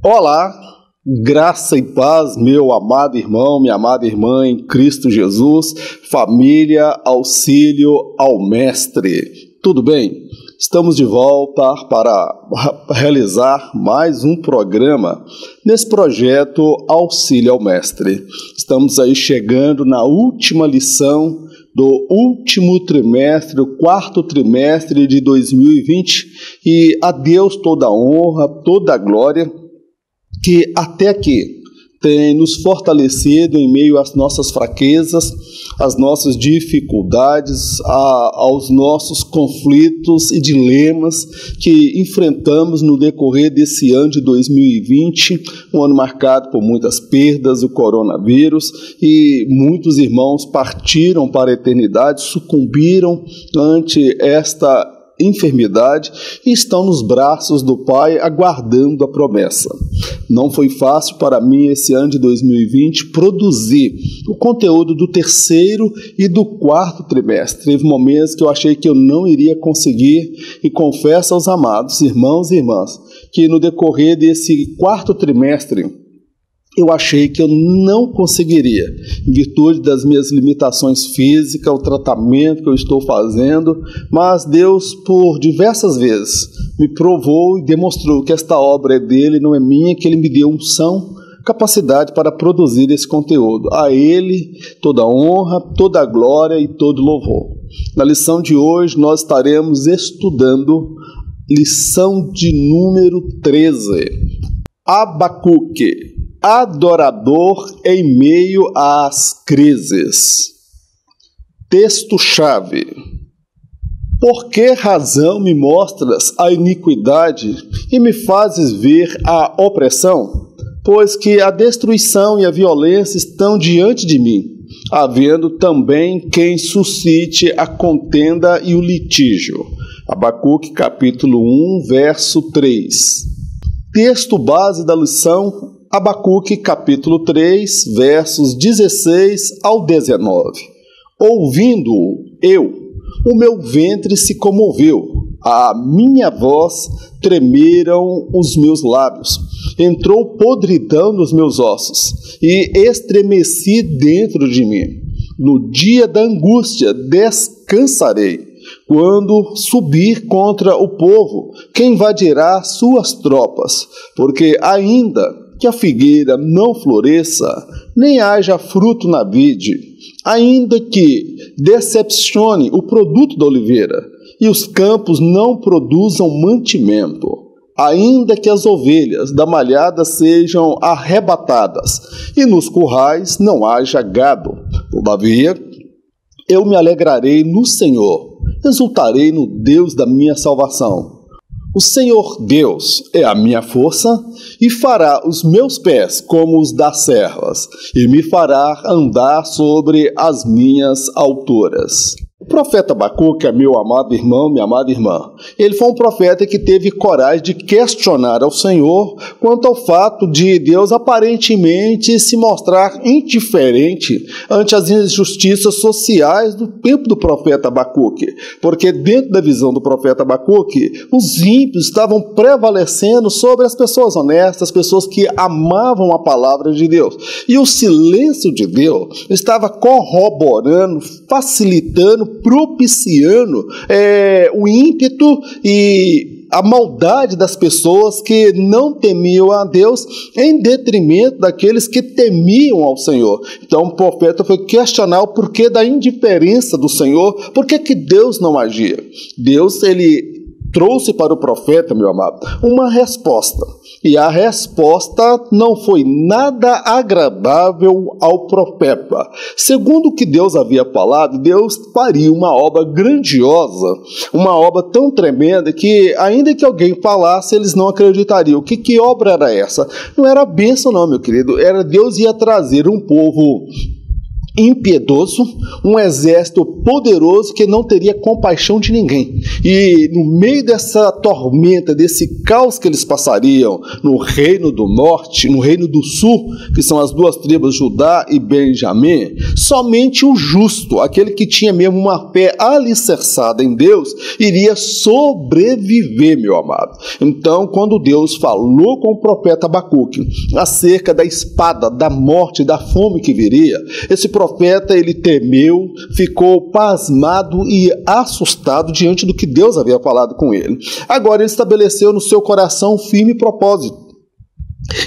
Olá, graça e paz, meu amado irmão, minha amada irmã em Cristo Jesus, família, auxílio ao Mestre. Tudo bem? Estamos de volta para realizar mais um programa nesse projeto Auxílio ao Mestre. Estamos aí chegando na última lição do último trimestre, o quarto trimestre de 2020, e a Deus toda a honra, toda a glória, que até aqui tem nos fortalecido em meio às nossas fraquezas, às nossas dificuldades, aos nossos conflitos e dilemas que enfrentamos no decorrer desse ano de 2020, um ano marcado por muitas perdas, o coronavírus, e muitos irmãos partiram para a eternidade, sucumbiram ante esta enfermidade e estão nos braços do Pai aguardando a promessa. Não foi fácil para mim esse ano de 2020 produzir o conteúdo do terceiro e do quarto trimestre. Teve momentos que eu achei que eu não iria conseguir e confesso aos amados irmãos e irmãs que no decorrer desse quarto trimestre eu achei que eu não conseguiria, em virtude das minhas limitações físicas, o tratamento que eu estou fazendo, mas Deus, por diversas vezes, me provou e demonstrou que esta obra é dele, não é minha, que ele me deu unção, capacidade para produzir esse conteúdo. A ele toda a honra, toda a glória e todo louvor. Na lição de hoje nós estaremos estudando lição de número 13, Abacuque, adorador em meio às crises. Texto-chave. Por que razão me mostras a iniquidade e me fazes ver a opressão? Pois que a destruição e a violência estão diante de mim, havendo também quem suscite a contenda e o litígio. Abacuque capítulo 1, verso 3. Texto base da lição, Abacuque capítulo 3, versos 16 ao 19. Ouvindo-o, o meu ventre se comoveu, a minha voz tremeram os meus lábios, entrou podridão nos meus ossos, e estremeci dentro de mim. No dia da angústia descansarei, quando subir contra o povo, que invadirá suas tropas, porque ainda que a figueira não floresça, nem haja fruto na vide, ainda que decepcione o produto da oliveira, e os campos não produzam mantimento, ainda que as ovelhas da malhada sejam arrebatadas, e nos currais não haja gado. Todavia, eu me alegrarei no Senhor, exultarei no Deus da minha salvação. O Senhor Deus é a minha força e fará os meus pés como os das servas e me fará andar sobre as minhas alturas. O profeta Abacuque, meu amado irmão, minha amada irmã, ele foi um profeta que teve coragem de questionar ao Senhor quanto ao fato de Deus aparentemente se mostrar indiferente ante as injustiças sociais do tempo do profeta Abacuque, porque dentro da visão do profeta Abacuque, os ímpios estavam prevalecendo sobre as pessoas honestas, as pessoas que amavam a palavra de Deus, e o silêncio de Deus estava corroborando, facilitando, propiciando o ímpeto e a maldade das pessoas que não temiam a Deus em detrimento daqueles que temiam ao Senhor. Então o profeta foi questionar o porquê da indiferença do Senhor, por que Deus não agia. Deus, ele trouxe para o profeta, meu amado, uma resposta. E a resposta não foi nada agradável ao profeta. Segundo o que Deus havia falado, Deus faria uma obra grandiosa, uma obra tão tremenda que, ainda que alguém falasse, eles não acreditariam. Que obra era essa? Não era bênção não, meu querido. Era Deus ia trazer um povo impiedoso, um exército poderoso que não teria compaixão de ninguém. E no meio dessa tormenta, desse caos que eles passariam no reino do norte, no reino do sul, que são as duas tribos, Judá e Benjamim, somente o justo, aquele que tinha mesmo uma fé alicerçada em Deus, iria sobreviver, meu amado. Então, quando Deus falou com o profeta Abacuque acerca da espada, da morte, da fome que viria, esse profeta, ele temeu, ficou pasmado e assustado diante do que Deus havia falado com ele. Agora ele estabeleceu no seu coração um firme propósito.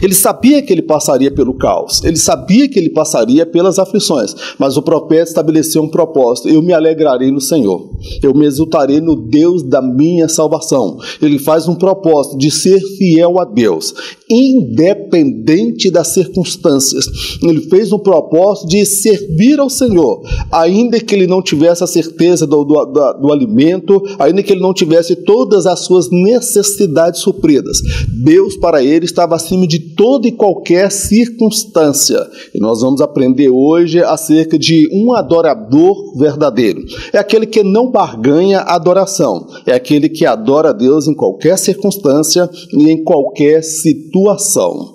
Ele sabia que ele passaria pelo caos, ele sabia que ele passaria pelas aflições, mas o profeta estabeleceu um propósito: eu me alegrarei no Senhor, eu me exultarei no Deus da minha salvação. Ele faz um propósito de ser fiel a Deus, independente das circunstâncias. Ele fez um propósito de servir ao Senhor, ainda que ele não tivesse a certeza do alimento, ainda que ele não tivesse todas as suas necessidades supridas. Deus para ele estava acima de toda e qualquer circunstância. E nós vamos aprender hoje acerca de um adorador verdadeiro. É aquele que não barganha adoração. É aquele que adora a Deus em qualquer circunstância e em qualquer situação.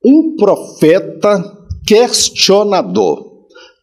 Um profeta questionador.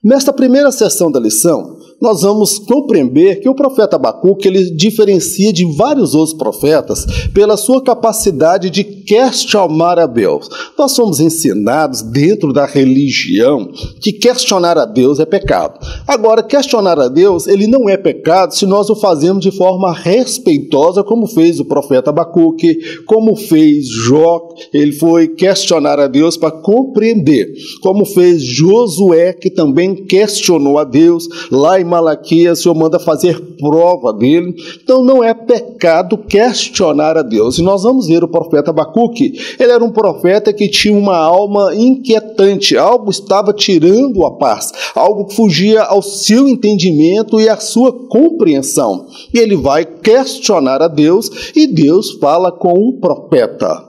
Nesta primeira sessão da lição, nós vamos compreender que o profeta Abacuque, ele diferencia de vários outros profetas pela sua capacidade de questionar a Deus. Nós somos ensinados dentro da religião que questionar a Deus é pecado. Agora, questionar a Deus, ele não é pecado se nós o fazemos de forma respeitosa, como fez o profeta Abacuque, como fez Jó. Ele foi questionar a Deus para compreender, como fez Josué, que também questionou a Deus. Lá em Malaquias, o Senhor manda fazer prova dele. Então não é pecado questionar a Deus. E nós vamos ver o profeta Abacuque. Ele era um profeta que tinha uma alma inquietante. Algo estava tirando a paz. Algo fugia ao seu entendimento e à sua compreensão. E ele vai questionar a Deus e Deus fala com o profeta.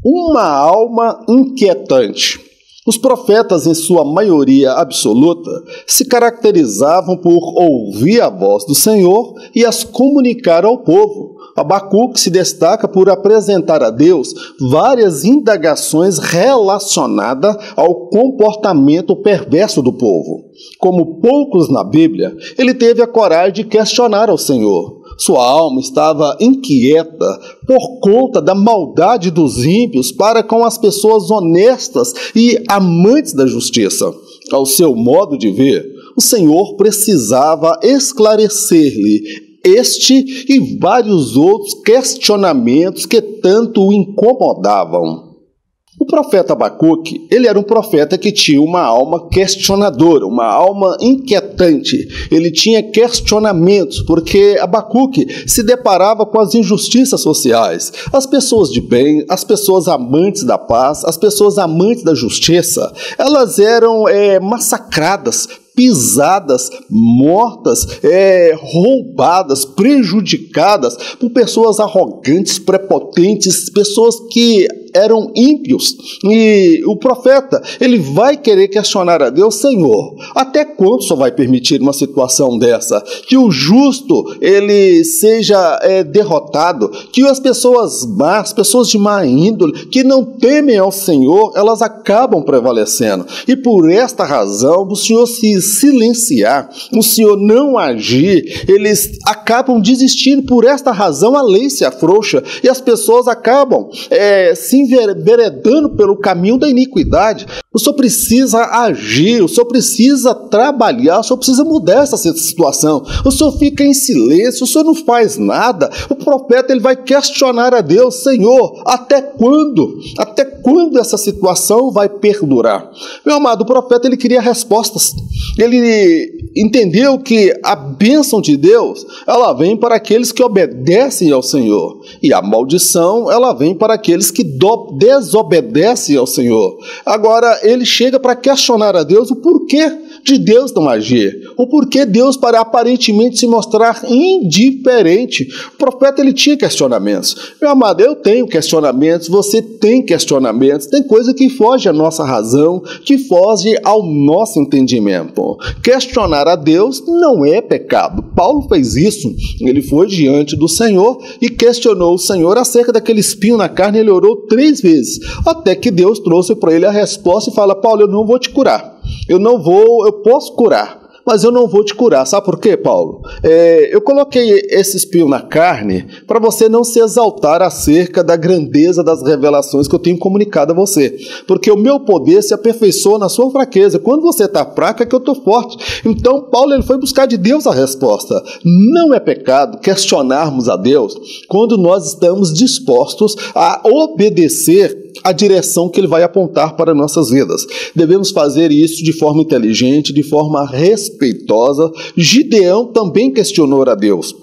Uma alma inquietante. Os profetas, em sua maioria absoluta, se caracterizavam por ouvir a voz do Senhor e as comunicar ao povo. Abacuque se destaca por apresentar a Deus várias indagações relacionadas ao comportamento perverso do povo. Como poucos na Bíblia, ele teve a coragem de questionar ao Senhor. Sua alma estava inquieta por conta da maldade dos ímpios para com as pessoas honestas e amantes da justiça. Ao seu modo de ver, o Senhor precisava esclarecer-lhe este e vários outros questionamentos que tanto o incomodavam. O profeta Abacuque, ele era um profeta que tinha uma alma questionadora, uma alma inquietante. Ele tinha questionamentos, porque Abacuque se deparava com as injustiças sociais. As pessoas de bem, as pessoas amantes da paz, as pessoas amantes da justiça, elas eram massacradas, pisadas, mortas, roubadas, prejudicadas por pessoas arrogantes, prepotentes, pessoas que eram ímpios. E o profeta, ele vai querer questionar a Deus: Senhor, até quando só vai permitir uma situação dessa? Que o justo, ele seja derrotado, que as pessoas más, pessoas de má índole, que não temem ao Senhor, elas acabam prevalecendo. E por esta razão, o Senhor se silenciar, o Senhor não agir, eles acabam desistindo. Por esta razão, a lei se afrouxa e as pessoas acabam se enveredando pelo caminho da iniquidade. O Senhor precisa agir, o Senhor precisa trabalhar, o Senhor precisa mudar essa situação. O Senhor fica em silêncio, o Senhor não faz nada. O profeta, ele vai questionar a Deus: Senhor, até quando? Até quando essa situação vai perdurar? Meu amado, o profeta, ele queria respostas. Ele entendeu que a bênção de Deus, ela vem para aqueles que obedecem ao Senhor, e a maldição, ela vem para aqueles que desobedecem ao Senhor. Agora, ele chega para questionar a Deus o porquê porquê de Deus não agir? O porquê Deus para aparentemente se mostrar indiferente? O profeta, ele tinha questionamentos. Meu amado, eu tenho questionamentos, você tem questionamentos, tem coisa que foge à nossa razão, que foge ao nosso entendimento. Questionar a Deus não é pecado. Paulo fez isso, ele foi diante do Senhor e questionou o Senhor acerca daquele espinho na carne. Ele orou 3 vezes, até que Deus trouxe para ele a resposta e fala: Paulo, eu não vou te curar, eu posso curar, mas eu não vou te curar. Sabe por quê, Paulo? Eu coloquei esse espinho na carne para você não se exaltar acerca da grandeza das revelações que eu tenho comunicado a você. Porque o meu poder se aperfeiçoa na sua fraqueza. Quando você está fraco é que eu estou forte. Então, Paulo, ele foi buscar de Deus a resposta. Não é pecado questionarmos a Deus quando nós estamos dispostos a obedecer a direção que ele vai apontar para nossas vidas. Devemos fazer isso de forma inteligente, de forma respeitosa. Gideão também questionou a Deus.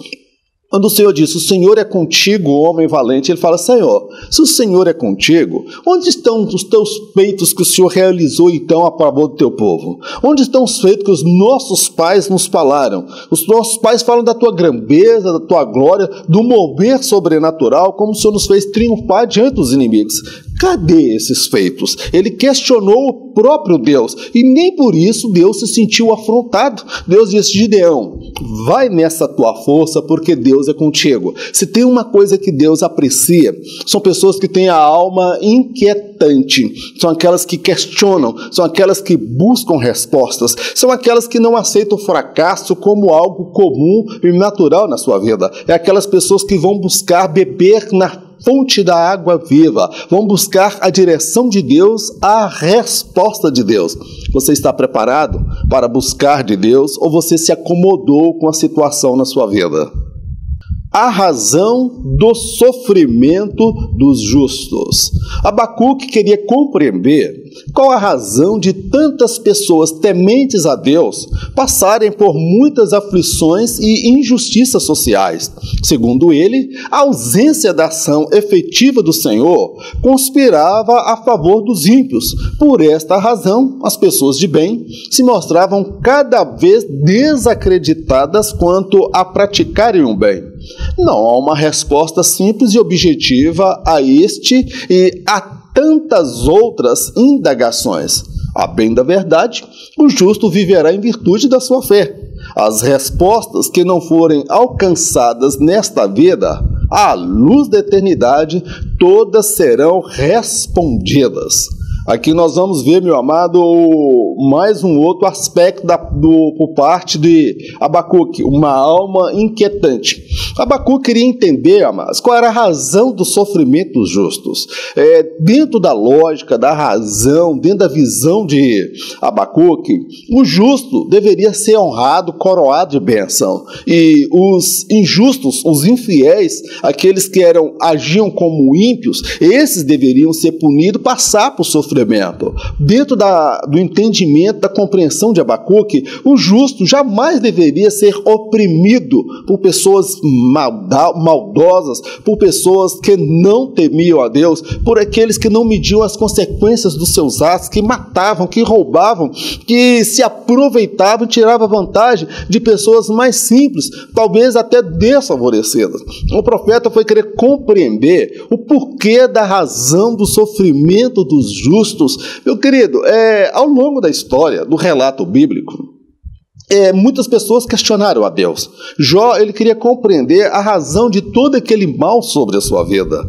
Quando o Senhor disse: o Senhor é contigo, homem valente, ele fala: Senhor, se o Senhor é contigo, onde estão os teus feitos que o Senhor realizou então a favor do teu povo? Onde estão os feitos que os nossos pais nos falaram? Os nossos pais falam da tua grandeza, da tua glória, do mover sobrenatural, como o Senhor nos fez triunfar diante dos inimigos. Cadê esses feitos? Ele questionou o próprio Deus, e nem por isso Deus se sentiu afrontado. Deus disse: Gideão, vai nessa tua força, porque Deus é contigo. Se tem uma coisa que Deus aprecia, são pessoas que têm a alma inquietante, são aquelas que questionam, são aquelas que buscam respostas, são aquelas que não aceitam o fracasso como algo comum e natural na sua vida. É aquelas pessoas que vão buscar beber na fonte da água viva, vão buscar a direção de Deus, a resposta de Deus. Você está preparado para buscar de Deus ou você se acomodou com a situação na sua vida? A razão do sofrimento dos justos. Abacuque queria compreender qual a razão de tantas pessoas tementes a Deus passarem por muitas aflições e injustiças sociais. Segundo ele, a ausência da ação efetiva do Senhor conspirava a favor dos ímpios. Por esta razão, as pessoas de bem se mostravam cada vez desacreditadas quanto a praticarem o bem. Não há uma resposta simples e objetiva a este e a tantas outras indagações. A bem da verdade, o justo viverá em virtude da sua fé. As respostas que não forem alcançadas nesta vida, à luz da eternidade, todas serão respondidas. Aqui nós vamos ver, meu amado, mais um outro aspecto por parte de Abacuque, uma alma inquietante. Abacuque queria entender, amados, qual era a razão do sofrimento dos justos. Dentro da lógica, da razão, dentro da visão de Abacuque, o justo deveria ser honrado, coroado de bênção. E os injustos, os infiéis, aqueles que agiam como ímpios, esses deveriam ser punidos, passar por sofrimento. Dentro do entendimento, da compreensão de Abacuque, o justo jamais deveria ser oprimido por pessoas maldosas, por pessoas que não temiam a Deus, por aqueles que não mediam as consequências dos seus atos, que matavam, que roubavam, que se aproveitavam, tiravam vantagem de pessoas mais simples, talvez até desfavorecidas. O profeta foi querer compreender o porquê da razão do sofrimento dos justos. Meu querido, ao longo da história, do relato bíblico, muitas pessoas questionaram a Deus. Jó, ele queria compreender a razão de todo aquele mal sobre a sua vida.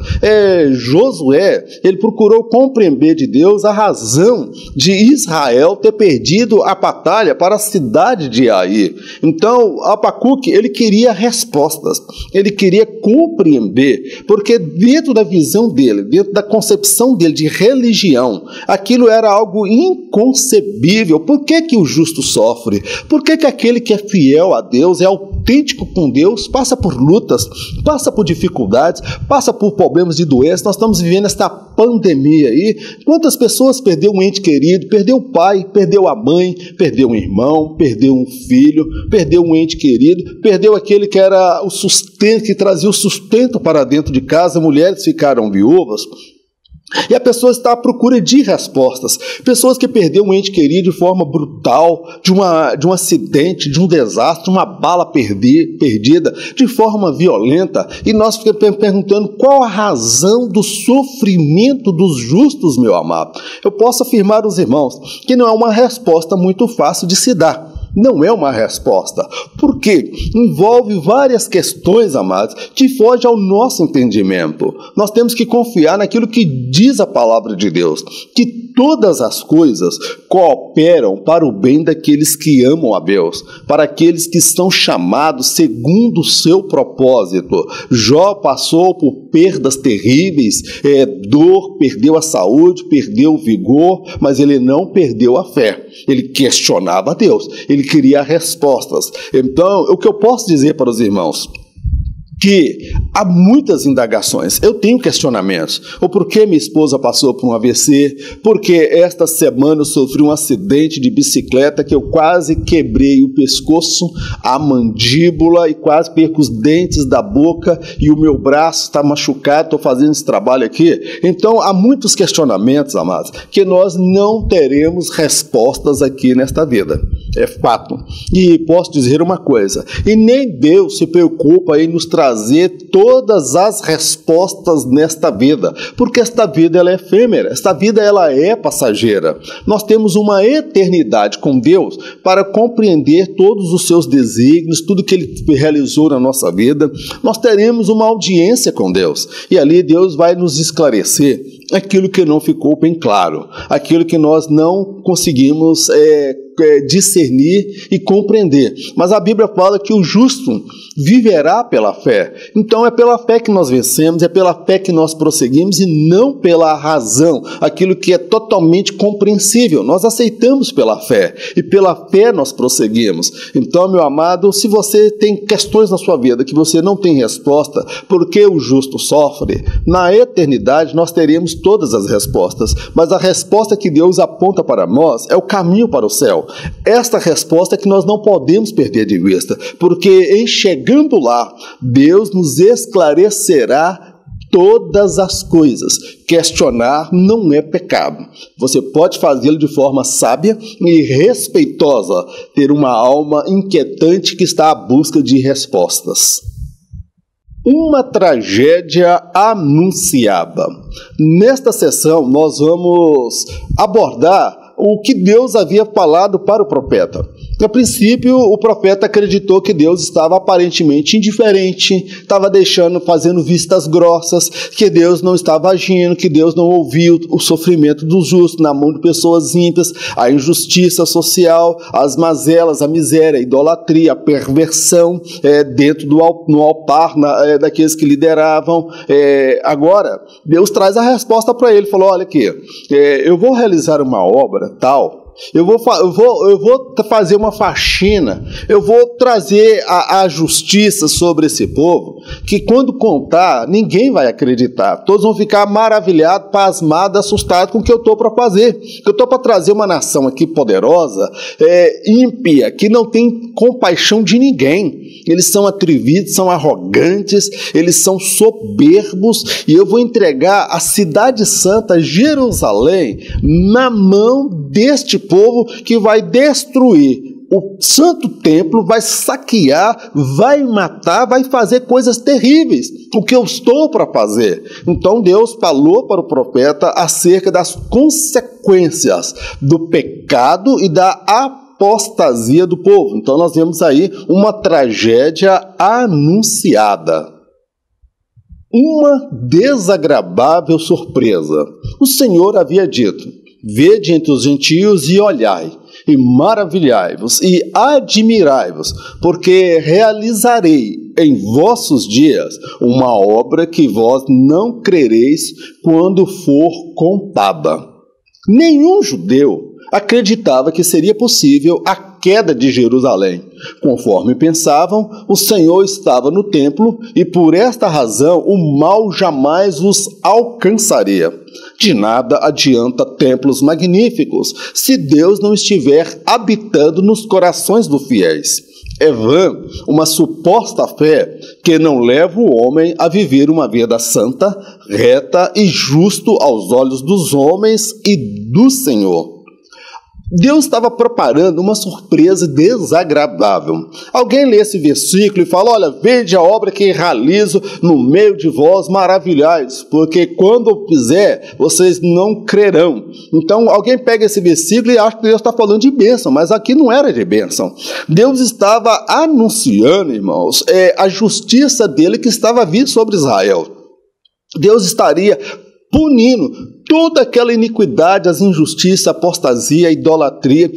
Josué, ele procurou compreender de Deus a razão de Israel ter perdido a batalha para a cidade de Ai. Então, Abacuque, ele queria respostas, ele queria compreender, porque dentro da visão dele, dentro da concepção dele de religião, aquilo era algo inconcebível. Por que o justo sofre? Por que aquele que é fiel a Deus, é autêntico com Deus, passa por lutas, passa por dificuldades, passa por problemas de doença? Nós estamos vivendo esta pandemia aí. Quantas pessoas perdeu um ente querido, perdeu o pai, perdeu a mãe, perdeu um irmão, perdeu um filho, perdeu um ente querido, perdeu aquele que era o sustento, que trazia o sustento para dentro de casa, mulheres ficaram viúvas. E a pessoa está à procura de respostas. Pessoas que perderam um ente querido de forma brutal, de um acidente, de um desastre, uma bala perdida, de forma violenta. E nós ficamos perguntando qual a razão do sofrimento dos justos, meu amado. Eu posso afirmar aos irmãos que não é uma resposta muito fácil de se dar. Não é uma resposta, porque envolve várias questões, amados, que fogem ao nosso entendimento. Nós temos que confiar naquilo que diz a palavra de Deus, que todas as coisas cooperam para o bem daqueles que amam a Deus, para aqueles que são chamados segundo o seu propósito. Jó passou por perdas terríveis, dor, perdeu a saúde, perdeu o vigor, mas ele não perdeu a fé. Ele questionava a Deus, ele queria respostas. Então, o que eu posso dizer para os irmãos? Que há muitas indagações. Eu tenho questionamentos. O porquê minha esposa passou por um AVC, porque esta semana eu sofri um acidente de bicicleta que eu quase quebrei o pescoço, a mandíbula e quase perco os dentes da boca e o meu braço está machucado, estou fazendo esse trabalho aqui. Então há muitos questionamentos, amados, que nós não teremos respostas aqui nesta vida. É fato. E posso dizer uma coisa, e nem Deus se preocupa em nos trazer todas as respostas nesta vida, porque esta vida ela é efêmera, esta vida ela é passageira. Nós temos uma eternidade com Deus para compreender todos os seus desígnios, tudo que Ele realizou na nossa vida. Nós teremos uma audiência com Deus, e ali Deus vai nos esclarecer aquilo que não ficou bem claro, aquilo que nós não conseguimos discernir e compreender. Mas a Bíblia fala que o justo viverá pela fé. Então é pela fé que nós vencemos, é pela fé que nós prosseguimos e não pela razão, aquilo que é totalmente compreensível. Nós aceitamos pela fé e pela fé nós prosseguimos. Então, meu amado, se você tem questões na sua vida que você não tem resposta, porque o justo sofre, na eternidade nós teremos todas as respostas, mas a resposta que Deus aponta para nós é o caminho para o céu. Esta resposta é que nós não podemos perder de vista, porque em chegando lá, Deus nos esclarecerá todas as coisas. Questionar não é pecado. Você pode fazê-lo de forma sábia e respeitosa, ter uma alma inquietante que está à busca de respostas. Uma tragédia anunciada. Nesta sessão, nós vamos abordar o que Deus havia falado para o profeta. A princípio, o profeta acreditou que Deus estava aparentemente indiferente, estava fazendo vistas grossas, que Deus não estava agindo, que Deus não ouviu o sofrimento dos justos na mão de pessoas ímpias, a injustiça social, as mazelas, a miséria, a idolatria, a perversão dentro no altar daqueles que lideravam. Agora, Deus traz a resposta para ele, falou, olha aqui, eu vou realizar uma obra tal, eu vou fazer uma faxina, eu vou trazer a justiça sobre esse povo, que quando contar, ninguém vai acreditar. Todos vão ficar maravilhados, pasmados, assustados com o que eu estou para fazer. Eu estou para trazer uma nação aqui poderosa, ímpia, que não tem compaixão de ninguém. Eles são atrevidos, são arrogantes, eles são soberbos, e eu vou entregar a cidade santa, Jerusalém, na mão deste povo que vai destruir o santo templo, vai saquear, vai matar, vai fazer coisas terríveis, o que eu estou para fazer. Então Deus falou para o profeta acerca das consequências do pecado e da apostasia do povo. Então nós vemos aí uma tragédia anunciada. Uma desagradável surpresa. O Senhor havia dito, vede entre os gentios e olhai, e maravilhai-vos, e admirai-vos, porque realizarei em vossos dias uma obra que vós não crereis quando for contada. Nenhum judeu acreditava que seria possível a queda de Jerusalém. Conforme pensavam, o Senhor estava no templo e por esta razão o mal jamais os alcançaria. De nada adianta templos magníficos se Deus não estiver habitando nos corações dos fiéis. É vã uma suposta fé que não leva o homem a viver uma vida santa, reta e justo aos olhos dos homens e do Senhor. Deus estava preparando uma surpresa desagradável. Alguém lê esse versículo e fala: olha, vede a obra que realizo no meio de vós, maravilhais, porque quando eu fizer, vocês não crerão. Então alguém pega esse versículo e acha que Deus está falando de bênção, mas aqui não era de bênção. Deus estava anunciando, irmãos, a justiça dele que estava vindo sobre Israel. Deus estaria punindo toda aquela iniquidade, as injustiças, a apostasia, a idolatria,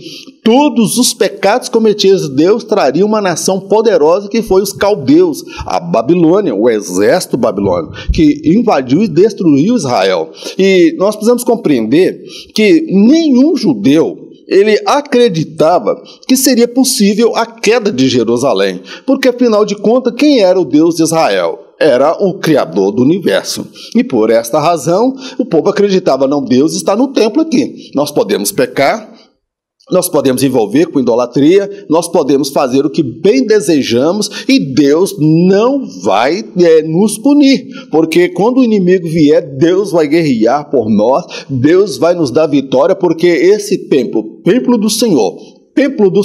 todos os pecados cometidos. Deus traria uma nação poderosa que foi os caldeus, a Babilônia, o exército babilônico, que invadiu e destruiu Israel. E nós precisamos compreender que nenhum judeu ele acreditava que seria possível a queda de Jerusalém, porque afinal de contas, quem era o Deus de Israel? Era o Criador do universo. E por esta razão, o povo acreditava: não, Deus está no templo aqui. Nós podemos pecar, nós podemos envolver com idolatria, nós podemos fazer o que bem desejamos e Deus não vai nos punir, porque quando o inimigo vier, Deus vai guerrear por nós, Deus vai nos dar vitória, porque esse templo do Senhor, templo do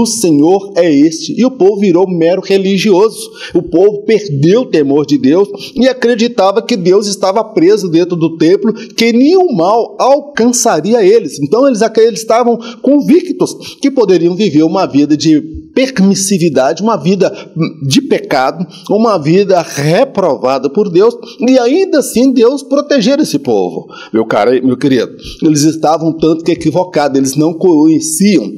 Senhor é este. E o povo virou mero religioso. O povo perdeu o temor de Deus e acreditava que Deus estava preso dentro do templo, que nenhum mal alcançaria eles. Então eles estavam convictos que poderiam viver uma vida de permissividade, uma vida de pecado, uma vida reprovada por Deus, e ainda assim Deus proteger esse povo. Meu querido, eles estavam tanto que equivocados, eles não conheciam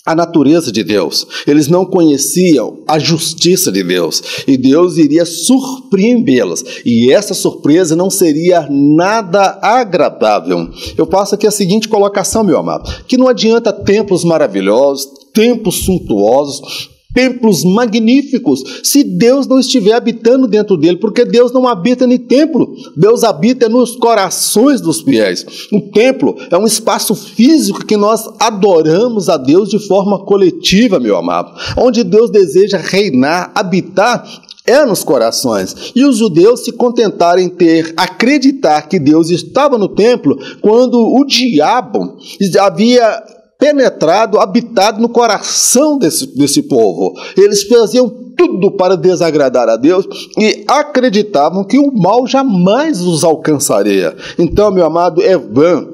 a natureza de Deus, eles não conheciam a justiça de Deus, e Deus iria surpreendê-los, e essa surpresa não seria nada agradável. Eu faço aqui a seguinte colocação, meu amado, que não adianta templos maravilhosos, templos suntuosos, templos magníficos, se Deus não estiver habitando dentro dele, porque Deus não habita no templo, Deus habita nos corações dos fiéis. O templo é um espaço físico que nós adoramos a Deus de forma coletiva, meu amado, onde Deus deseja reinar, habitar, é nos corações. E os judeus se contentaram em acreditar que Deus estava no templo, quando o diabo havia penetrado, habitado no coração desse povo. Eles faziam tudo para desagradar a Deus e acreditavam que o mal jamais os alcançaria. Então, meu amado, é vã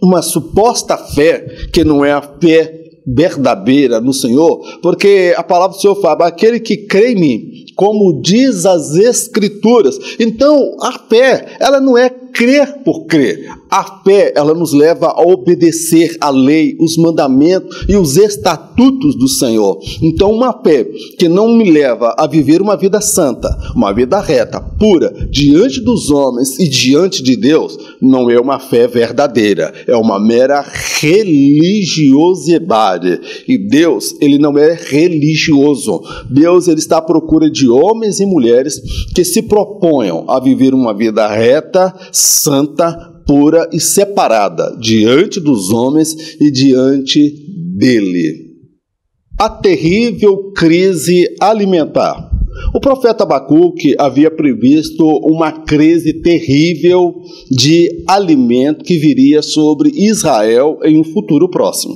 uma suposta fé que não é a fé verdadeira no Senhor, porque a palavra do Senhor fala: aquele que crê em mim, como diz as Escrituras. Então, a fé, ela não é crer por crer. A fé, ela nos leva a obedecer a lei, os mandamentos e os estatutos do Senhor. Então, uma fé que não me leva a viver uma vida santa, uma vida reta, pura, diante dos homens e diante de Deus, não é uma fé verdadeira, é uma mera religiosidade. E Deus, ele não é religioso. Deus, ele está à procura de homens e mulheres que se proponham a viver uma vida reta, santa, pura e separada diante dos homens e diante dele. A terrível crise alimentar. O profeta Abacuque havia previsto uma crise terrível de alimento que viria sobre Israel em um futuro próximo.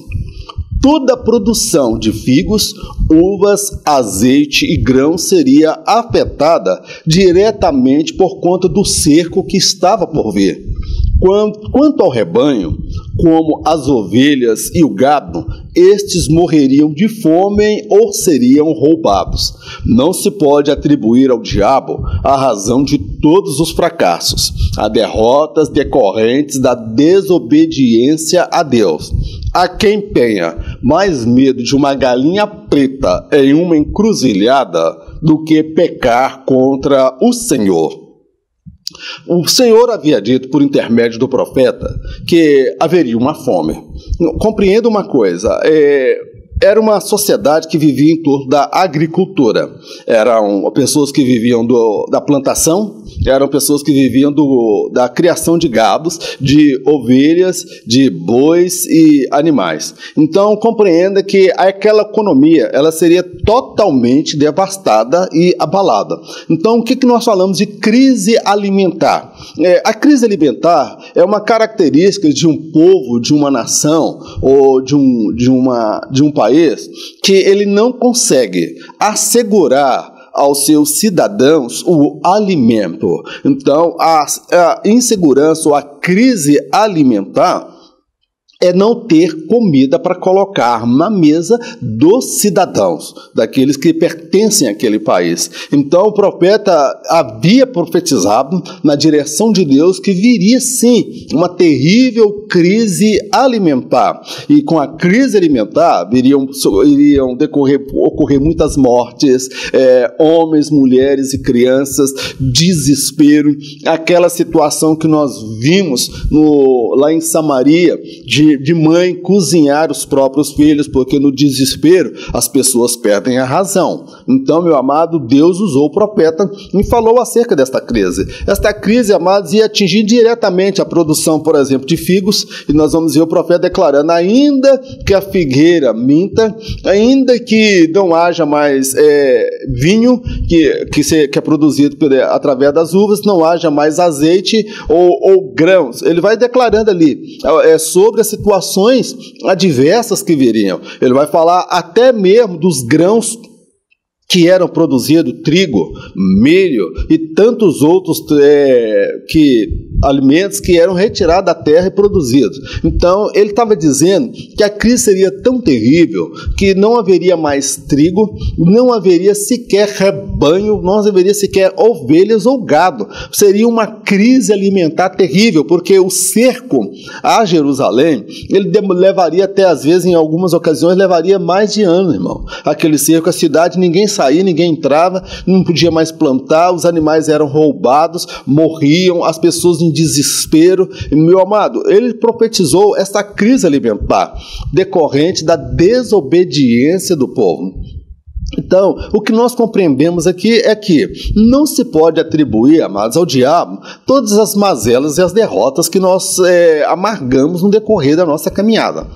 Toda a produção de figos, uvas, azeite e grão seria afetada diretamente por conta do cerco que estava por vir. Quanto ao rebanho, como as ovelhas e o gado, estes morreriam de fome ou seriam roubados. Não se pode atribuir ao diabo a razão de todos os fracassos, as derrotas decorrentes da desobediência a Deus. A quem tenha mais medo de uma galinha preta em uma encruzilhada do que pecar contra o Senhor. O Senhor havia dito por intermédio do profeta que haveria uma fome. Compreenda uma coisa, Era uma sociedade que vivia em torno da agricultura. Eram pessoas que viviam da plantação, eram pessoas que viviam da criação de gados, de ovelhas, de bois e animais. Então, compreenda que aquela economia ela seria totalmente devastada e abalada. Então, o que nós falamos de crise alimentar? A crise alimentar é uma característica de um povo, de uma nação ou de um país que ele não consegue assegurar aos seus cidadãos o alimento. Então, a insegurança ou a crise alimentar é não ter comida para colocar na mesa dos cidadãos, daqueles que pertencem àquele país. Então o profeta havia profetizado na direção de Deus que viria sim uma terrível crise alimentar, e com a crise alimentar iriam ocorrer muitas mortes, homens, mulheres e crianças, desespero, aquela situação que nós vimos lá em Samaria, de mãe cozinhar os próprios filhos, porque no desespero as pessoas perdem a razão. Então, meu amado, Deus usou o profeta e falou acerca desta crise. Esta crise, amados, ia atingir diretamente a produção, por exemplo, de figos, e nós vamos ver o profeta declarando: ainda que a figueira minta, ainda que não haja mais vinho que é produzido através das uvas, não haja mais azeite ou grãos. Ele vai declarando ali sobre a situações adversas que viriam. Ele vai falar até mesmo dos grãos que eram produzidos, trigo, milho e tantos outros alimentos que eram retirados da terra e produzidos. Então, ele estava dizendo que a crise seria tão terrível que não haveria mais trigo, não haveria sequer rebanho, não haveria sequer ovelhas ou gado. Seria uma crise alimentar terrível, porque o cerco a Jerusalém, ele levaria até, às vezes, em algumas ocasiões, levaria mais de anos, irmão. Aquele cerco, a cidade, ninguém saía, ninguém entrava, não podia mais plantar, os animais eram roubados, morriam, as pessoas em desespero. E, meu amado, ele profetizou essa crise alimentar decorrente da desobediência do povo. Então, o que nós compreendemos aqui é que não se pode atribuir, amados, ao diabo todas as mazelas e as derrotas que nós amargamos no decorrer da nossa caminhada.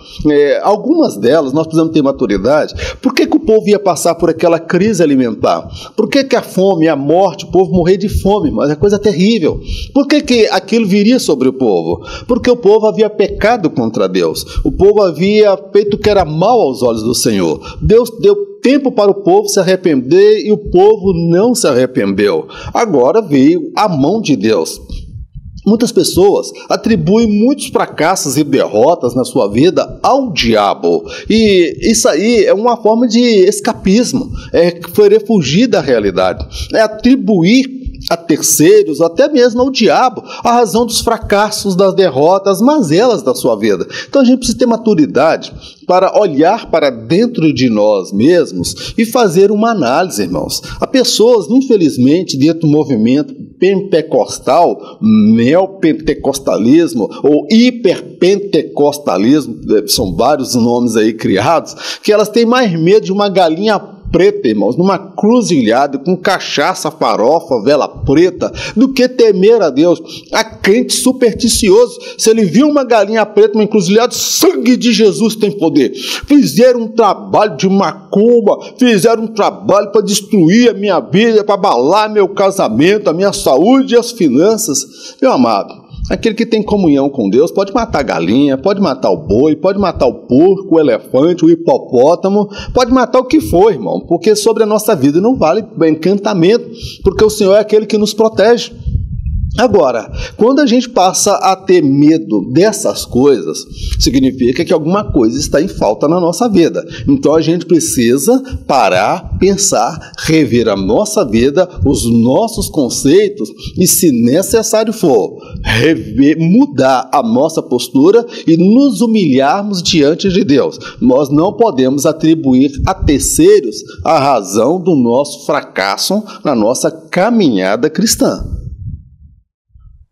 Algumas delas nós precisamos ter maturidade. Por que o povo ia passar por aquela crise alimentar? Por que a fome, a morte, o povo morrer de fome? Mas é coisa terrível. Por que aquilo viria sobre o povo? Porque o povo havia pecado contra Deus. O povo havia feito o que era mal aos olhos do Senhor. Deus deu tempo para o povo se arrepender e o povo não se arrependeu. Agora veio a mão de Deus. Muitas pessoas atribuem muitos fracassos e derrotas na sua vida ao diabo. E isso aí é uma forma de escapismo, querer fugir da realidade, é atribuir a terceiros, até mesmo ao diabo, a razão dos fracassos, das derrotas, as mazelas da sua vida. Então a gente precisa ter maturidade para olhar para dentro de nós mesmos e fazer uma análise, irmãos. Há pessoas, infelizmente, dentro do movimento pentecostal, neopentecostalismo ou hiperpentecostalismo, são vários nomes aí criados, que elas têm mais medo de uma galinha preta, irmãos, numa cruzilhada com cachaça, farofa, vela preta, do que temer a Deus. A crente supersticioso, se ele viu uma galinha preta, uma encruzilhada, sangue de Jesus tem poder. Fizeram um trabalho de macumba, fizeram um trabalho para destruir a minha vida, para abalar meu casamento, a minha saúde e as finanças. Meu amado, aquele que tem comunhão com Deus pode matar a galinha, pode matar o boi, pode matar o porco, o elefante, o hipopótamo, pode matar o que for, irmão, porque sobre a nossa vida não vale encantamento, porque o Senhor é aquele que nos protege. Agora, quando a gente passa a ter medo dessas coisas, significa que alguma coisa está em falta na nossa vida. Então a gente precisa parar, pensar, rever a nossa vida, os nossos conceitos e, se necessário for, mudar a nossa postura e nos humilharmos diante de Deus. Nós não podemos atribuir a terceiros a razão do nosso fracasso na nossa caminhada cristã.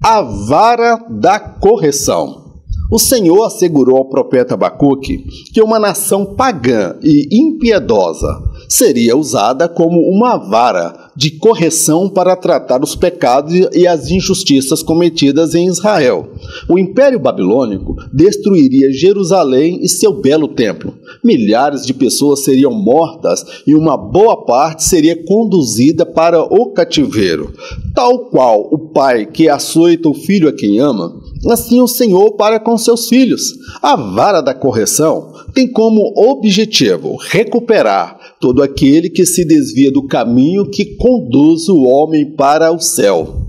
A vara da correção. O Senhor assegurou ao profeta Abacuque que uma nação pagã e impiedosa seria usada como uma vara de correção para tratar os pecados e as injustiças cometidas em Israel. O Império Babilônico destruiria Jerusalém e seu belo templo. Milhares de pessoas seriam mortas e uma boa parte seria conduzida para o cativeiro. Tal qual o pai que açoita o filho a quem ama, assim o Senhor para com seus filhos. A vara da correção tem como objetivo recuperar todo aquele que se desvia do caminho que conduz o homem para o céu.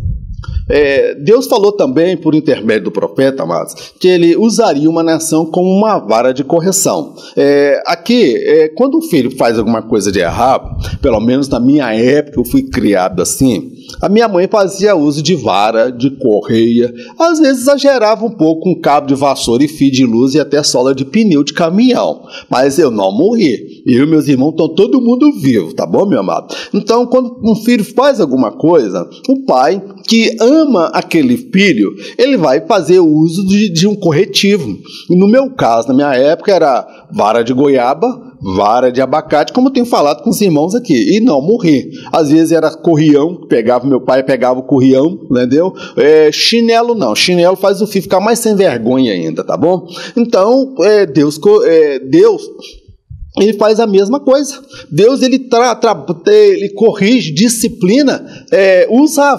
Deus falou também, por intermédio do profeta, amados, que ele usaria uma nação como uma vara de correção. Quando um filho faz alguma coisa de errado, pelo menos na minha época eu fui criado assim, a minha mãe fazia uso de vara, de correia, às vezes exagerava um pouco com cabo de vassoura e fio de luz e até sola de pneu de caminhão. Mas eu não morri. Eu e meus irmãos estão todo mundo vivo, tá bom, meu amado? Então, quando um filho faz alguma coisa, o pai que ama aquele filho, ele vai fazer uso de um corretivo. E no meu caso, na minha época, era vara de goiaba, vara de abacate, como eu tenho falado com os irmãos aqui, e não morri. Às vezes era corrião, meu pai pegava o corrião, entendeu? Chinelo não, chinelo faz o filho ficar mais sem vergonha ainda, tá bom? Então, Deus ele faz a mesma coisa. Deus ele corrige, disciplina, usa a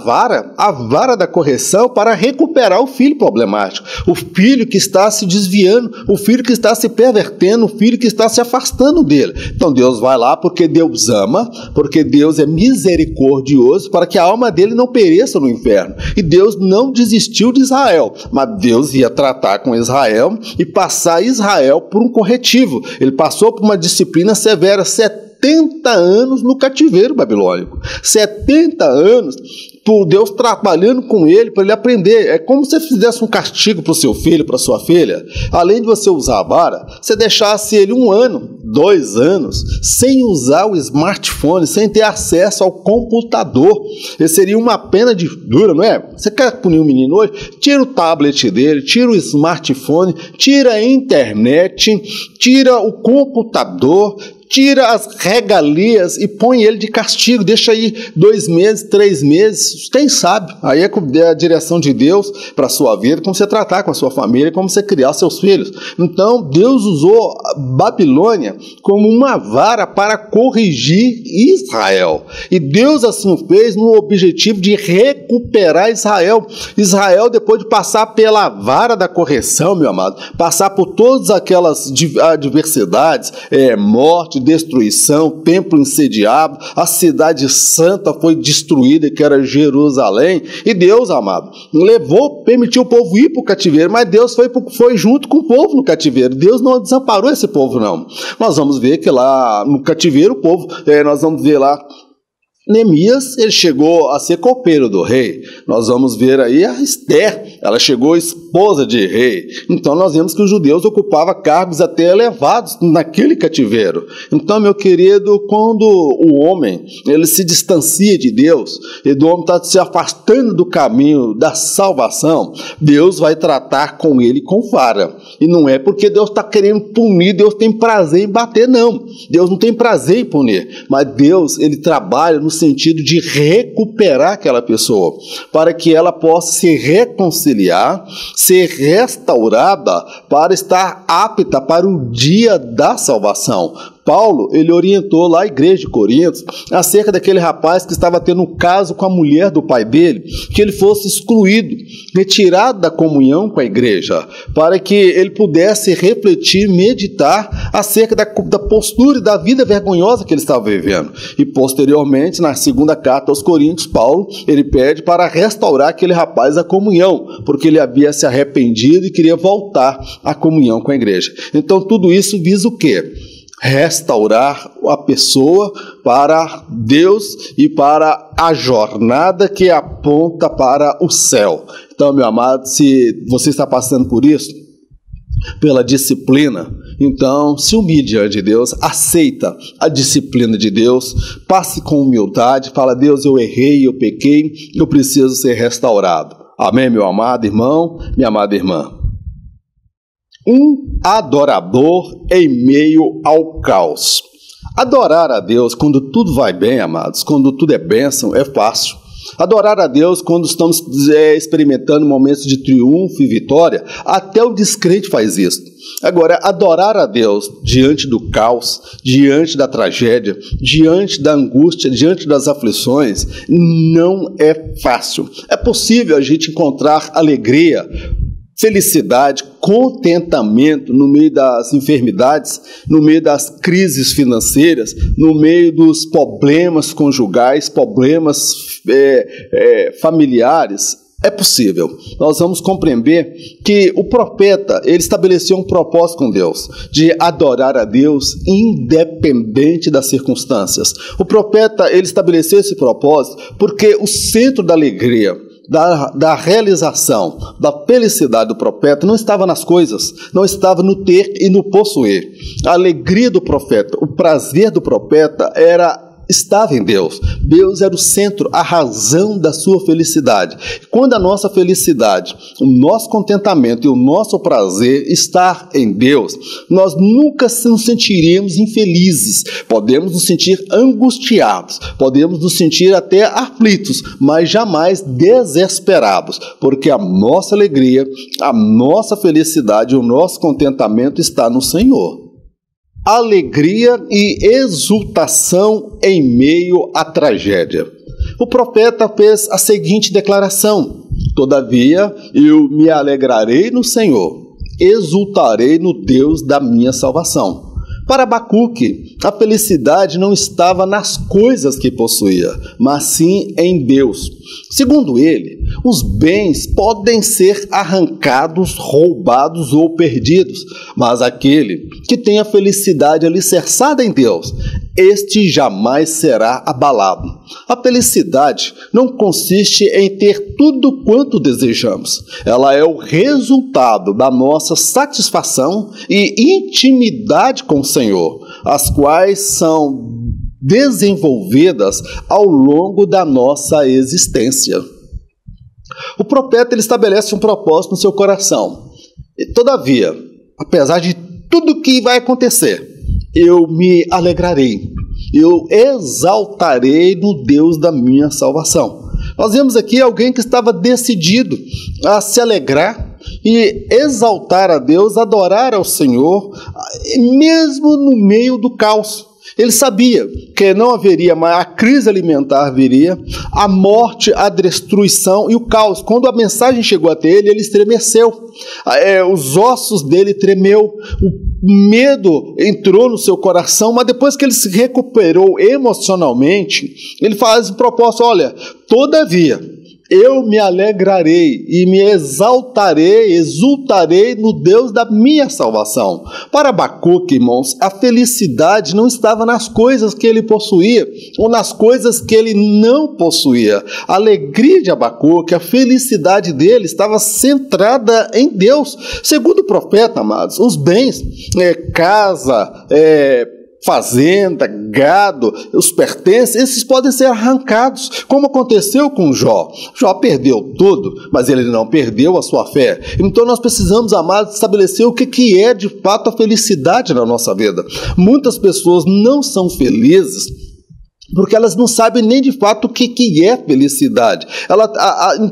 vara da correção para recuperar o filho problemático, o filho que está se desviando, o filho que está se pervertendo, o filho que está se afastando dele. Então Deus vai lá porque Deus ama, porque Deus é misericordioso para que a alma dele não pereça no inferno. E Deus não desistiu de Israel, mas Deus ia tratar com Israel e passar Israel por um corretivo. Ele passou por uma disciplina severa, 70 anos no cativeiro babilônico. 70 anos, por Deus trabalhando com ele, para ele aprender. É como se você fizesse um castigo para o seu filho, para a sua filha. Além de você usar a vara, você deixasse ele 1 ano, 2 anos, sem usar o smartphone, sem ter acesso ao computador. Esse seria uma pena dura, não é? Você quer punir um menino hoje? Tira o tablet dele, tira o smartphone, tira a internet, tira o computador, tira as regalias e põe ele de castigo, deixa aí 2 meses, 3 meses, quem sabe? Aí é a direção de Deus para a sua vida, como você tratar com a sua família, como você criar seus filhos. Então, Deus usou Babilônia como uma vara para corrigir Israel. E Deus assim o fez no objetivo de recuperar Israel. Israel, depois de passar pela vara da correção, meu amado, passar por todas aquelas adversidades, morte, destruição, templo incendiado, a cidade santa foi destruída, que era Jerusalém, e Deus, amado, permitiu o povo ir para o cativeiro, mas Deus foi junto com o povo no cativeiro. Deus não desamparou esse povo, não. Nós vamos ver que lá no cativeiro, o povo, nós vamos ver lá, Neemias, ele chegou a ser copeiro do rei. Nós vamos ver aí a Esther, ela chegou esposa de rei. Então nós vemos que os judeus ocupavam cargos até elevados naquele cativeiro. Então, meu querido, quando o homem ele se distancia de Deus, e o homem está se afastando do caminho da salvação, Deus vai tratar com ele com vara. E não é porque Deus está querendo punir, Deus tem prazer em bater, não. Deus não tem prazer em punir, mas Deus, ele trabalha no sentido de recuperar aquela pessoa, para que ela possa se reconciliar, ser restaurada, para estar apta para o dia da salvação. Paulo, ele orientou lá a igreja de Corinto acerca daquele rapaz que estava tendo um caso com a mulher do pai dele, que ele fosse excluído, retirado da comunhão com a igreja, para que ele pudesse refletir, meditar acerca da postura e da vida vergonhosa que ele estava vivendo. E posteriormente, na segunda carta aos Coríntios, Paulo, ele pede para restaurar aquele rapaz à comunhão, porque ele havia se arrependido e queria voltar à comunhão com a igreja. Então tudo isso visa o quê? Restaurar a pessoa para Deus e para a jornada que aponta para o céu. Então, meu amado, se você está passando por isso, pela disciplina, então se humilhe diante de Deus, aceita a disciplina de Deus, passe com humildade, fala: Deus, eu errei, eu pequei, eu preciso ser restaurado. Amém, meu amado irmão, minha amada irmã? Um adorador em meio ao caos. Adorar a Deus quando tudo vai bem, amados, quando tudo é bênção, é fácil. Adorar a Deus quando estamos experimentando momentos de triunfo e vitória, até o descrente faz isso. Agora, adorar a Deus diante do caos, diante da tragédia, diante da angústia, diante das aflições, não é fácil. É possível a gente encontrar alegria, felicidade, contentamento no meio das enfermidades, no meio das crises financeiras, no meio dos problemas conjugais, problemas familiares. É possível. Nós vamos compreender que o profeta, ele estabeleceu um propósito com Deus, de adorar a Deus independente das circunstâncias. O profeta, ele estabeleceu esse propósito porque o centro da alegria, da realização, da felicidade do profeta não estava nas coisas, não estava no ter e no possuir. A alegria do profeta, o prazer do profeta estava em Deus. Deus era o centro, a razão da sua felicidade. Quando a nossa felicidade, o nosso contentamento e o nosso prazer está em Deus, nós nunca nos sentiríamos infelizes. Podemos nos sentir angustiados, podemos nos sentir até aflitos, mas jamais desesperados, porque a nossa alegria, a nossa felicidade, o nosso contentamento está no Senhor. Alegria e exultação em meio à tragédia. O profeta fez a seguinte declaração: todavia eu me alegrarei no Senhor, exultarei no Deus da minha salvação. Para Abacuque, a felicidade não estava nas coisas que possuía, mas sim em Deus. Segundo ele, os bens podem ser arrancados, roubados ou perdidos, mas aquele que tem a felicidade alicerçada em Deus, este jamais será abalado. A felicidade não consiste em ter tudo quanto desejamos. Ela é o resultado da nossa satisfação e intimidade com o Senhor, as quais são desenvolvidas ao longo da nossa existência. O profeta, ele estabelece um propósito no seu coração. Todavia, apesar de tudo que vai acontecer, eu me alegrarei, eu exaltarei no Deus da minha salvação. Nós vemos aqui alguém que estava decidido a se alegrar e exaltar a Deus, adorar ao Senhor, mesmo no meio do caos. Ele sabia que não haveria mais, a crise alimentar viria, a morte, a destruição e o caos. Quando a mensagem chegou até ele, ele estremeceu, os ossos dele tremeu, o medo entrou no seu coração, mas depois que ele se recuperou emocionalmente, ele faz um propósito: olha, todavia eu me alegrarei e me exaltarei, exultarei no Deus da minha salvação. Para Abacuque, irmãos, a felicidade não estava nas coisas que ele possuía ou nas coisas que ele não possuía. A alegria de Abacuque, a felicidade dele estava centrada em Deus. Segundo o profeta, amados, os bens, casa, fazenda, gado, os pertences, esses podem ser arrancados, como aconteceu com Jó. Jó perdeu tudo, mas ele não perdeu a sua fé. Então nós precisamos, amados, estabelecer o que é de fato a felicidade na nossa vida. Muitas pessoas não são felizes porque elas não sabem nem de fato o que é felicidade. Ela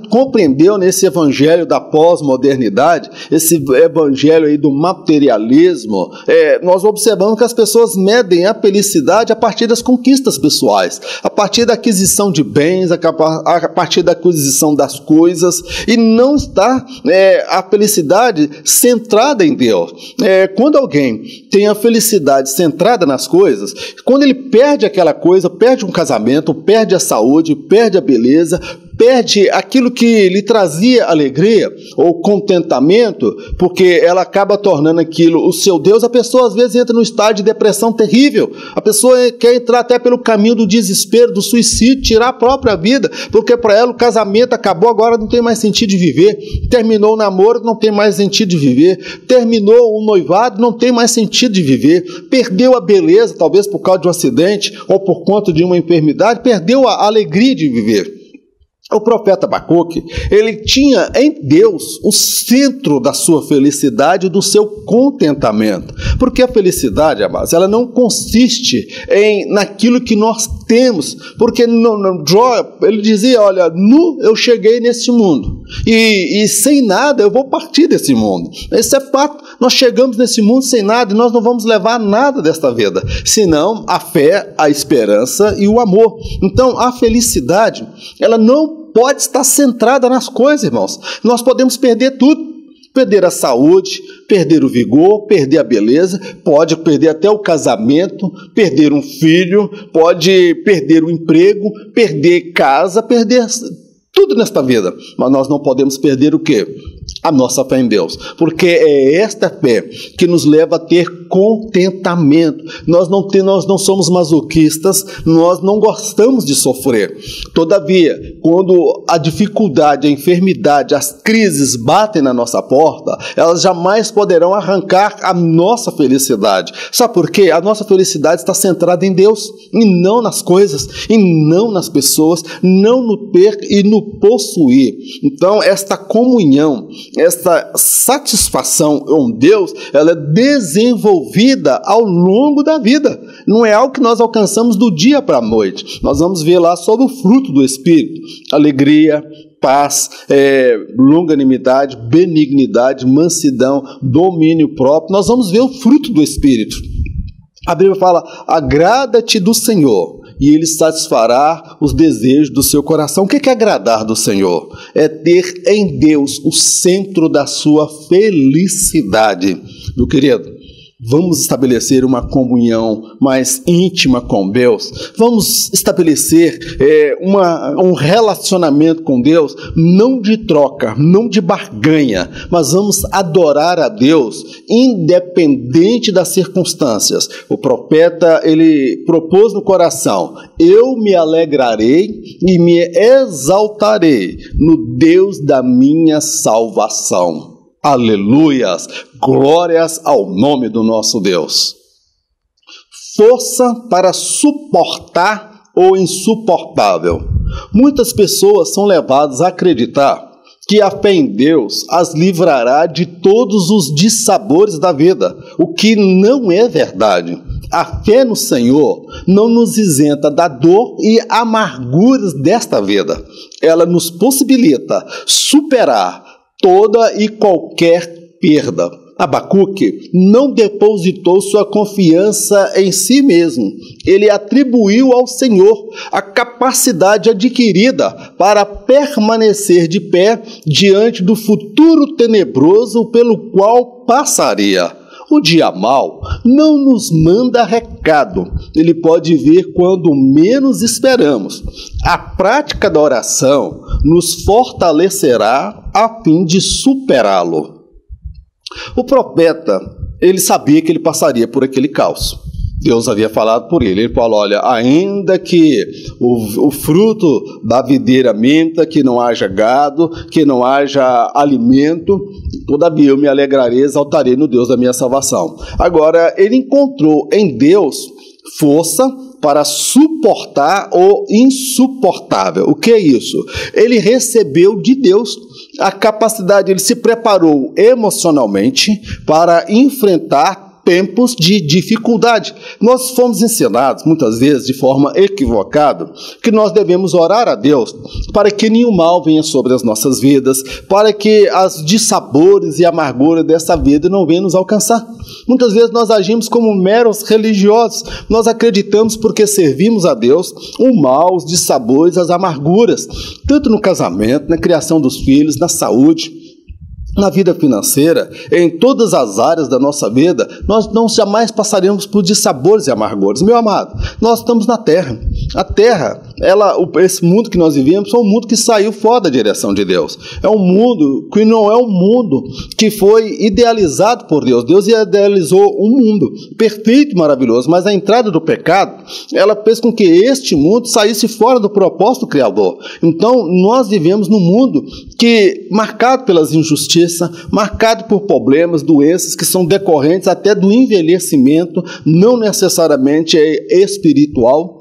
compreendeu nesse evangelho da pós-modernidade, esse evangelho aí do materialismo, nós observamos que as pessoas medem a felicidade a partir das conquistas pessoais, a partir da aquisição de bens, a partir da aquisição das coisas, e não está a felicidade centrada em Deus. Quando alguém tem a felicidade centrada nas coisas, quando ele perde aquela coisa, perde um casamento, perde a saúde, perde a beleza, perde aquilo que lhe trazia alegria ou contentamento, porque ela acaba tornando aquilo o seu Deus. A pessoa às vezes entra num estado de depressão terrível, a pessoa quer entrar até pelo caminho do desespero, do suicídio, tirar a própria vida, porque para ela o casamento acabou, agora não tem mais sentido de viver, terminou o namoro, não tem mais sentido de viver, terminou o noivado, não tem mais sentido de viver, perdeu a beleza, talvez por causa de um acidente ou por conta de uma enfermidade, perdeu a alegria de viver. O profeta Abacuque, ele tinha em Deus o centro da sua felicidade e do seu contentamento. Porque a felicidade, amados, ela não consiste naquilo que nós temos. Porque Jó, ele dizia, olha, nu eu cheguei nesse mundo. E sem nada eu vou partir desse mundo. Esse é fato. Nós chegamos nesse mundo sem nada e nós não vamos levar nada desta vida. Senão a fé, a esperança e o amor. Então a felicidade, ela não pode estar centrada nas coisas, irmãos. Nós podemos perder tudo. Perder a saúde, perder o vigor, perder a beleza, pode perder até o casamento, perder um filho, pode perder o emprego, perder casa, perder tudo nesta vida. Mas nós não podemos perder o quê? A nossa fé em Deus, porque é esta fé que nos leva a ter contentamento. Nós não somos masoquistas, nós não gostamos de sofrer. Todavia, quando a dificuldade, a enfermidade, as crises batem na nossa porta, elas jamais poderão arrancar a nossa felicidade. Sabe por quê? A nossa felicidade está centrada em Deus, e não nas coisas, e não nas pessoas, não no ter e no possuir. Então, esta comunhão, esta satisfação com Deus, ela é desenvolvida ao longo da vida. Não é algo que nós alcançamos do dia para a noite. Nós vamos ver lá sobre o fruto do Espírito: alegria, paz, longanimidade, benignidade, mansidão, domínio próprio. Nós vamos ver o fruto do Espírito. A Bíblia fala: agrada-te do Senhor e Ele satisfará os desejos do seu coração. O que é agradar do Senhor? É ter em Deus o centro da sua felicidade. Meu querido, vamos estabelecer uma comunhão mais íntima com Deus. Vamos estabelecer um relacionamento com Deus, não de troca, não de barganha, mas vamos adorar a Deus, independente das circunstâncias. O profeta, ele propôs no coração: eu me alegrarei e me exaltarei no Deus da minha salvação. Aleluias, glórias ao nome do nosso Deus. Força para suportar o insuportável. Muitas pessoas são levadas a acreditar que a fé em Deus as livrará de todos os dissabores da vida, o que não é verdade. A fé no Senhor não nos isenta da dor e amarguras desta vida. Ela nos possibilita superar toda e qualquer perda. Abacuque não depositou sua confiança em si mesmo. Ele atribuiu ao Senhor a capacidade adquirida para permanecer de pé diante do futuro tenebroso pelo qual passaria. O dia mau não nos manda recado, ele pode vir quando menos esperamos. A prática da oração nos fortalecerá a fim de superá-lo. O profeta, ele sabia que ele passaria por aquele caos. Deus havia falado por ele. Ele falou: olha, ainda que o fruto da videira minta, que não haja gado, que não haja alimento, todavia eu me alegrarei e exaltarei no Deus da minha salvação. Agora, ele encontrou em Deus força para suportar o insuportável. O que é isso? Ele recebeu de Deus a capacidade, ele se preparou emocionalmente para enfrentar tempos de dificuldade. Nós fomos ensinados, muitas vezes, de forma equivocada, que nós devemos orar a Deus para que nenhum mal venha sobre as nossas vidas, para que as dissabores e amarguras dessa vida não venham nos alcançar. Muitas vezes nós agimos como meros religiosos. Nós acreditamos, porque servimos a Deus, o mal, os dissabores, as amarguras, tanto no casamento, na criação dos filhos, na saúde, na vida financeira, em todas as áreas da nossa vida. Nós não jamais passaremos por dissabores e amargores. Meu amado, nós estamos na terra. A terra, esse mundo que nós vivemos, é um mundo que saiu fora da direção de Deus. É um mundo que não é um mundo que foi idealizado por Deus. Deus idealizou um mundo perfeito e maravilhoso, mas a entrada do pecado, ela fez com que este mundo saísse fora do propósito do Criador. Então, nós vivemos num mundo marcado pelas injustiças, marcado por problemas, doenças que são decorrentes até do envelhecimento, não necessariamente espiritual.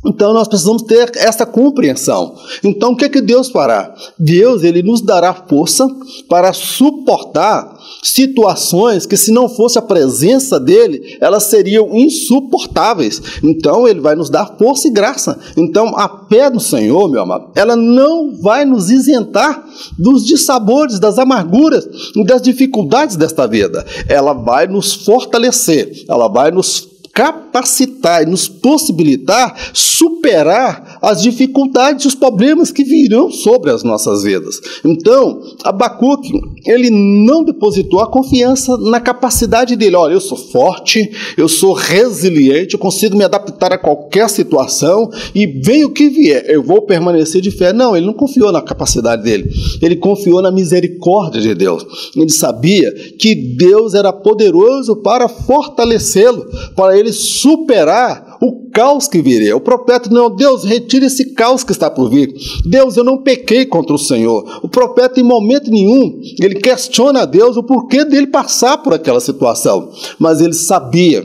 Então nós precisamos ter essa compreensão. Então o que é que Deus fará? Deus, ele nos dará força para suportar situações que, se não fosse a presença dele, elas seriam insuportáveis. Então ele vai nos dar força e graça. Então a fé no Senhor, meu amado, ela não vai nos isentar dos dissabores, das amarguras e das dificuldades desta vida. Ela vai nos fortalecer, ela vai nos capacitar e nos possibilitar superar as dificuldades e os problemas que virão sobre as nossas vidas. Então, Abacuque, ele não depositou a confiança na capacidade dele. Olha, eu sou forte, eu sou resiliente, eu consigo me adaptar a qualquer situação e venha o que vier, eu vou permanecer de fé. Não, ele não confiou na capacidade dele, ele confiou na misericórdia de Deus. Ele sabia que Deus era poderoso para fortalecê-lo, para ele superar o caos que viria. O profeta, não, Deus, retire esse caos que está por vir. Deus, eu não pequei contra o Senhor. O profeta, em momento nenhum, ele questiona a Deus o porquê dele passar por aquela situação. Mas ele sabia.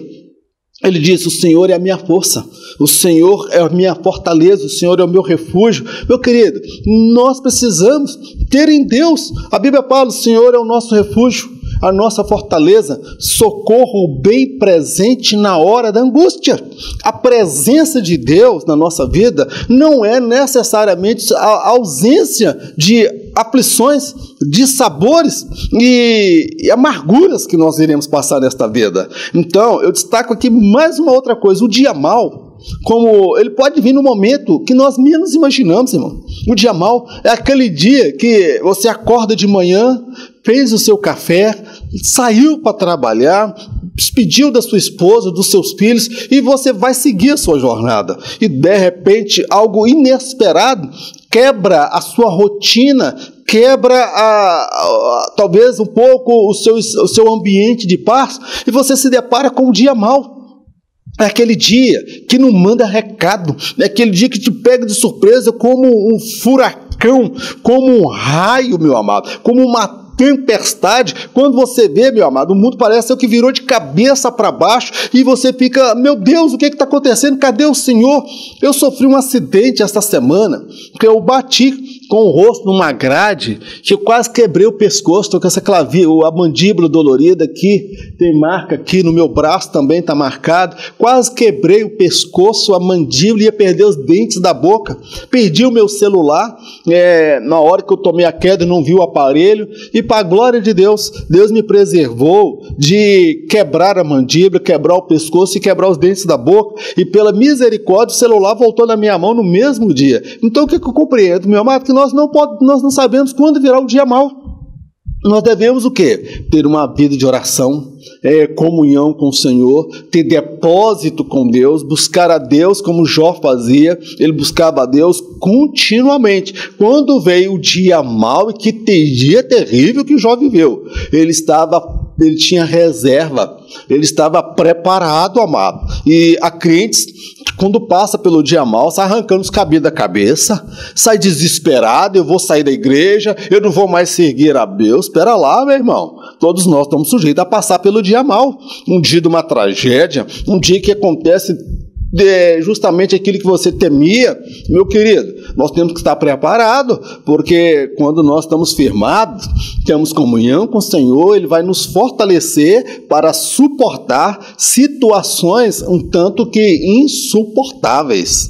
Ele disse: o Senhor é a minha força, o Senhor é a minha fortaleza, o Senhor é o meu refúgio. Meu querido, nós precisamos ter em Deus. A Bíblia fala: o Senhor é o nosso refúgio, a nossa fortaleza, socorro bem presente na hora da angústia. A presença de Deus na nossa vida não é necessariamente a ausência de aflições, de sabores e amarguras que nós iremos passar nesta vida. Então, eu destaco aqui mais uma outra coisa: o dia mau, como ele pode vir no momento que nós menos imaginamos, irmão. O dia mau é aquele dia que você acorda de manhã, fez o seu café, saiu para trabalhar, despediu da sua esposa, dos seus filhos, e você vai seguir a sua jornada. E de repente, algo inesperado quebra a sua rotina, quebra talvez um pouco o seu ambiente de paz, e você se depara com um dia mau. É aquele dia que não manda recado, é aquele dia que te pega de surpresa como um furacão, como um raio, meu amado, como uma tempestade. Quando você vê, meu amado, o mundo parece que virou de cabeça para baixo e você fica: meu Deus, o que está acontecendo? Cadê o Senhor? Eu sofri um acidente esta semana, porque eu bati com o rosto numa grade, que eu quase quebrei o pescoço. Estou com essa a mandíbula dolorida aqui, tem marca aqui no meu braço, também está marcado. Quase quebrei o pescoço, a mandíbula, ia perder os dentes da boca. Perdi o meu celular, na hora que eu tomei a queda, eu não vi o aparelho, e para a glória de Deus, Deus me preservou de quebrar a mandíbula, quebrar o pescoço e quebrar os dentes da boca, e pela misericórdia o celular voltou na minha mão no mesmo dia. Então o que eu compreendo, meu amado? Que nós não sabemos quando virá o dia mau. Nós devemos o quê? Ter uma vida de oração, comunhão com o Senhor, ter depósito com Deus, buscar a Deus como Jó fazia. Ele buscava a Deus continuamente. Quando veio o dia mau, e que dia terrível que Jó viveu, ele tinha reserva, ele estava preparado, amado. E há crentes, quando passa pelo dia mau, sai arrancando os cabelos da cabeça, sai desesperado: eu vou sair da igreja, eu não vou mais seguir a Deus. Espera lá, meu irmão, todos nós estamos sujeitos a passar pelo dia mau, um dia de uma tragédia, um dia que acontece justamente aquilo que você temia. Meu querido, nós temos que estar preparados, porque quando nós estamos firmados, temos comunhão com o Senhor, Ele vai nos fortalecer para suportar situações um tanto que insuportáveis.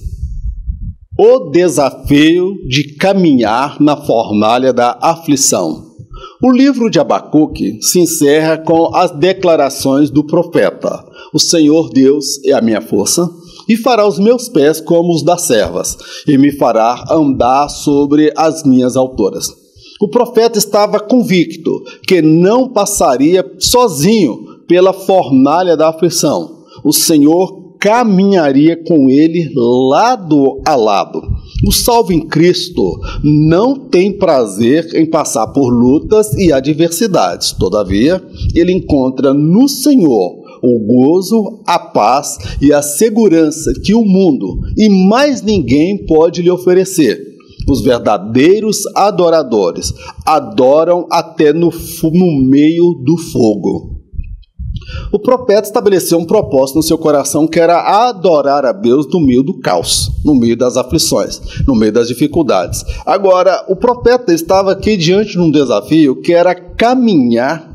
O desafio de caminhar na fornalha da aflição. O livro de Abacuque se encerra com as declarações do profeta: o Senhor Deus é a minha força, e fará os meus pés como os das servas, e me fará andar sobre as minhas alturas. O profeta estava convicto que não passaria sozinho pela fornalha da aflição. O Senhor caminharia com ele lado a lado. O salvo em Cristo não tem prazer em passar por lutas e adversidades. Todavia, ele encontra no Senhor o gozo, a paz e a segurança que o mundo e mais ninguém pode lhe oferecer. Os verdadeiros adoradores adoram até no meio do fogo. O profeta estabeleceu um propósito no seu coração, que era adorar a Deus no meio do caos, no meio das aflições, no meio das dificuldades. Agora, o profeta estava aqui diante de um desafio, que era caminhar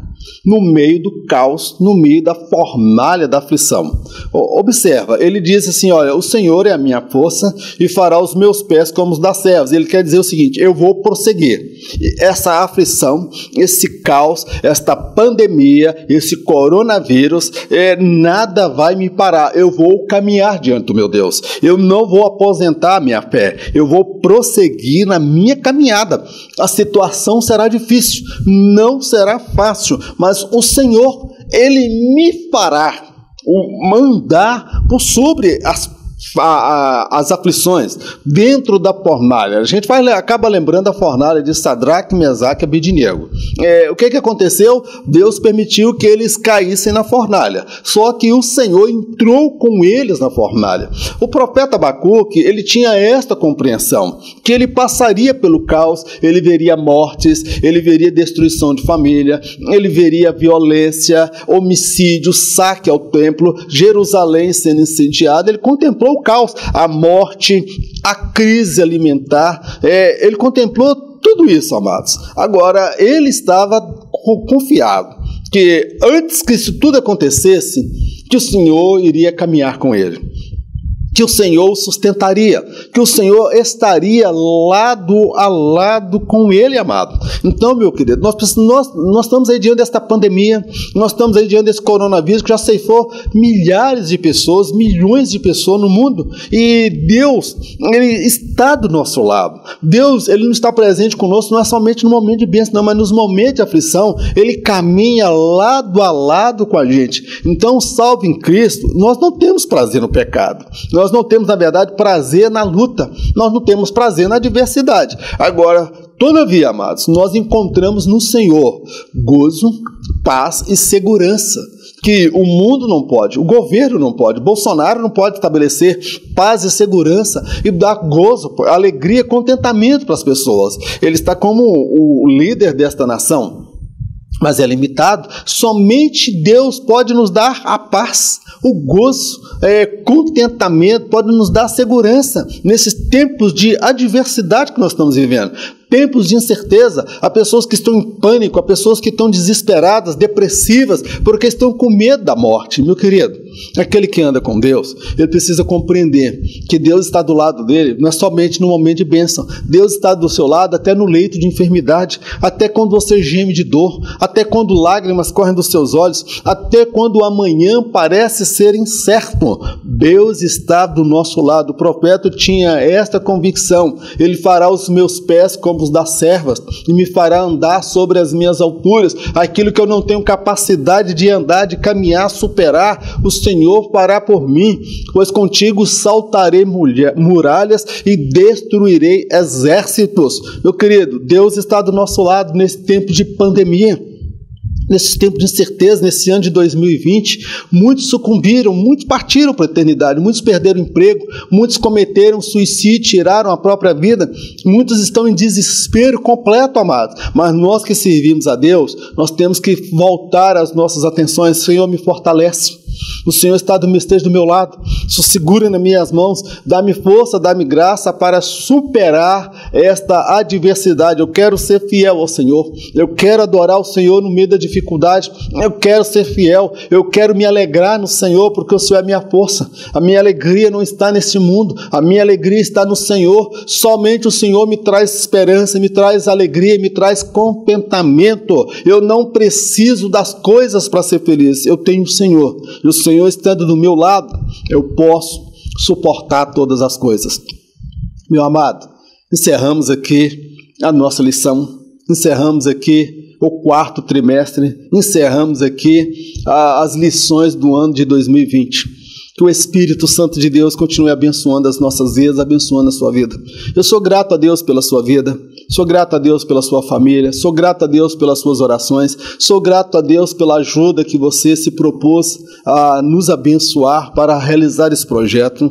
no meio do caos, no meio da fornalha da aflição. Observa, ele diz assim, olha, o Senhor é a minha força e fará os meus pés como os das servas. Ele quer dizer o seguinte, eu vou prosseguir. Essa aflição, esse caos, esta pandemia, esse coronavírus, nada vai me parar. Eu vou caminhar diante do meu Deus. Eu não vou aposentar a minha fé. Eu vou prosseguir na minha caminhada. A situação será difícil, não será fácil, mas o Senhor, Ele me fará mandar por sobre as aflições, dentro da fornalha. A gente acaba lembrando a fornalha de Sadraque, Mesaque e Abednego. O que aconteceu? Deus permitiu que eles caíssem na fornalha, só que o Senhor entrou com eles na fornalha. O profeta Abacuque, ele tinha esta compreensão, que ele passaria pelo caos, ele veria mortes, ele veria destruição de família, ele veria violência, homicídio, saque ao templo, Jerusalém sendo incendiada. Ele contemplou o caos, a morte, a crise alimentar, ele contemplou tudo isso, amados. Agora, ele estava confiado que antes que isso tudo acontecesse, que o Senhor iria caminhar com ele, que o Senhor o sustentaria, que o Senhor estaria lado a lado com ele, amado. Então, meu querido, nós estamos aí diante desta pandemia, nós estamos aí diante desse coronavírus que já ceifou milhares de pessoas, milhões de pessoas no mundo, e Deus, Ele está do nosso lado. Deus, Ele não está presente conosco, não é somente no momento de bênção, não, mas nos momentos de aflição, Ele caminha lado a lado com a gente. Então, salve em Cristo, nós não temos prazer no pecado, nós não temos, na verdade, prazer na luta, nós não temos prazer na adversidade. Agora, todavia, amados, nós encontramos no Senhor gozo, paz e segurança, que o mundo não pode, o governo não pode, Bolsonaro não pode estabelecer paz e segurança e dar gozo, alegria, contentamento para as pessoas. Ele está como o líder desta nação, mas é limitado. Somente Deus pode nos dar a paz, o gozo, contentamento, pode nos dar segurança nesses tempos de adversidade que nós estamos vivendo. Tempos de incerteza, há pessoas que estão em pânico, há pessoas que estão desesperadas, depressivas, porque estão com medo da morte. Meu querido, aquele que anda com Deus, ele precisa compreender que Deus está do lado dele, não é somente no momento de bênção. Deus está do seu lado até no leito de enfermidade, até quando você geme de dor, até quando lágrimas correm dos seus olhos, até quando o amanhã parece ser incerto. Deus está do nosso lado. O profeta tinha esta convicção: ele fará os meus pés como os das servas e me fará andar sobre as minhas alturas. Aquilo que eu não tenho capacidade de andar, de caminhar, superar, o Senhor fará por mim, pois contigo saltarei muralhas e destruirei exércitos. Meu querido, Deus está do nosso lado nesse tempo de pandemia, nesse tempo de incerteza, nesse ano de 2020, muitos sucumbiram, muitos partiram para a eternidade, muitos perderam emprego, muitos cometeram suicídio, tiraram a própria vida, muitos estão em desespero completo, amados. Mas nós que servimos a Deus, nós temos que voltar as nossas atenções. Senhor, me fortalece. O Senhor esteja do meu lado, segura nas minhas mãos, dá-me força, dá-me graça para superar esta adversidade. Eu quero ser fiel ao Senhor, eu quero adorar o Senhor no meio da dificuldade, eu quero ser fiel, eu quero me alegrar no Senhor, porque o Senhor é a minha força. A minha alegria não está neste mundo, a minha alegria está no Senhor. Somente o Senhor me traz esperança, me traz alegria, me traz contentamento. Eu não preciso das coisas para ser feliz, eu tenho o Senhor. E o Senhor estando do meu lado, eu posso suportar todas as coisas. Meu amado, encerramos aqui a nossa lição, encerramos aqui o 4º trimestre, encerramos aqui as lições do ano de 2020. Que o Espírito Santo de Deus continue abençoando as nossas vidas, abençoando a sua vida. Eu sou grato a Deus pela sua vida, sou grato a Deus pela sua família, sou grato a Deus pelas suas orações, sou grato a Deus pela ajuda que você se propôs a nos abençoar para realizar esse projeto.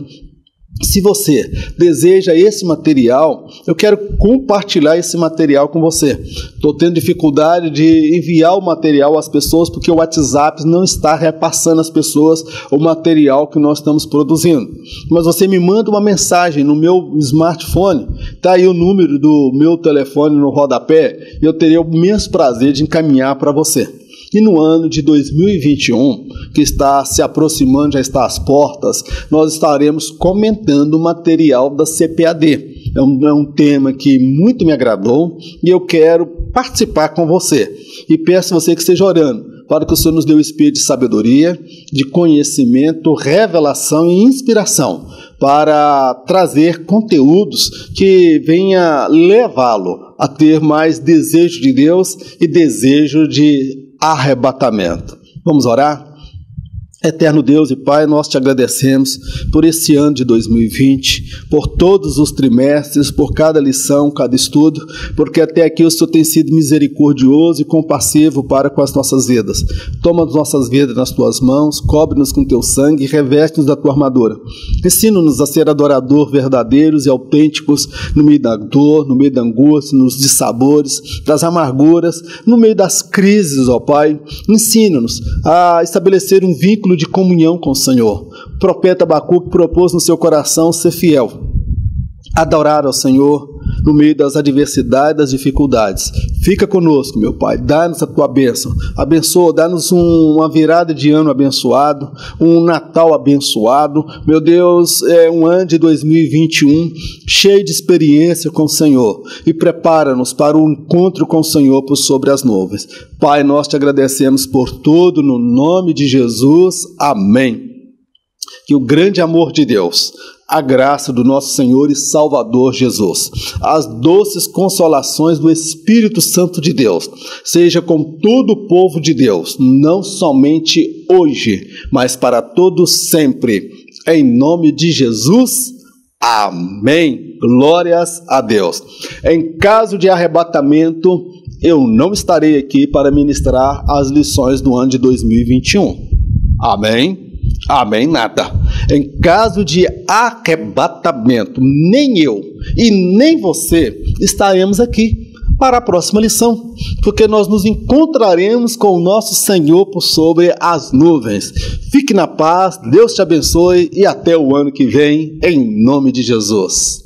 Se você deseja esse material, eu quero compartilhar esse material com você. Estou tendo dificuldade de enviar o material às pessoas porque o WhatsApp não está repassando às pessoas o material que nós estamos produzindo. Mas você me manda uma mensagem no meu smartphone, está aí o número do meu telefone no rodapé, e eu terei o imenso prazer de encaminhar para você. E no ano de 2021, que está se aproximando, já está às portas, nós estaremos comentando o material da CPAD. É um tema que muito me agradou e eu quero participar com você. E peço a você que esteja orando para que o Senhor nos dê o espírito de sabedoria, de conhecimento, revelação e inspiração para trazer conteúdos que venha levá-lo a ter mais desejo de Deus e desejo de arrebatamento. Vamos orar? Eterno Deus e Pai, nós te agradecemos por esse ano de 2020, por todos os trimestres, por cada lição, cada estudo, porque até aqui o Senhor tem sido misericordioso e compassivo para com as nossas vidas. Toma as nossas vidas nas tuas mãos, cobre-nos com teu sangue e reveste-nos da tua armadura. Ensina-nos a ser adorador verdadeiros e autênticos no meio da dor, no meio da angústia, nos dissabores, das amarguras, no meio das crises, ó Pai. Ensina-nos a estabelecer um vínculo de comunhão com o Senhor. O profeta Abacuque propôs no seu coração ser fiel, adorar ao Senhor no meio das adversidades, das dificuldades. Fica conosco, meu Pai, dá-nos a tua bênção, abençoa, dá-nos uma virada de ano abençoado, um Natal abençoado, meu Deus, um ano de 2021 cheio de experiência com o Senhor, e prepara-nos para o encontro com o Senhor por sobre as nuvens. Pai, nós te agradecemos por tudo, no nome de Jesus, amém. Que o grande amor de Deus, a graça do nosso Senhor e Salvador Jesus, as doces consolações do Espírito Santo de Deus, seja com todo o povo de Deus, não somente hoje, mas para todos sempre. Em nome de Jesus, amém. Glórias a Deus. Em caso de arrebatamento, eu não estarei aqui para ministrar as lições do ano de 2021. Amém? Amém, nada. Em caso de arrebatamento, nem eu e nem você estaremos aqui para a próxima lição, porque nós nos encontraremos com o nosso Senhor por sobre as nuvens. Fique na paz, Deus te abençoe e até o ano que vem, em nome de Jesus.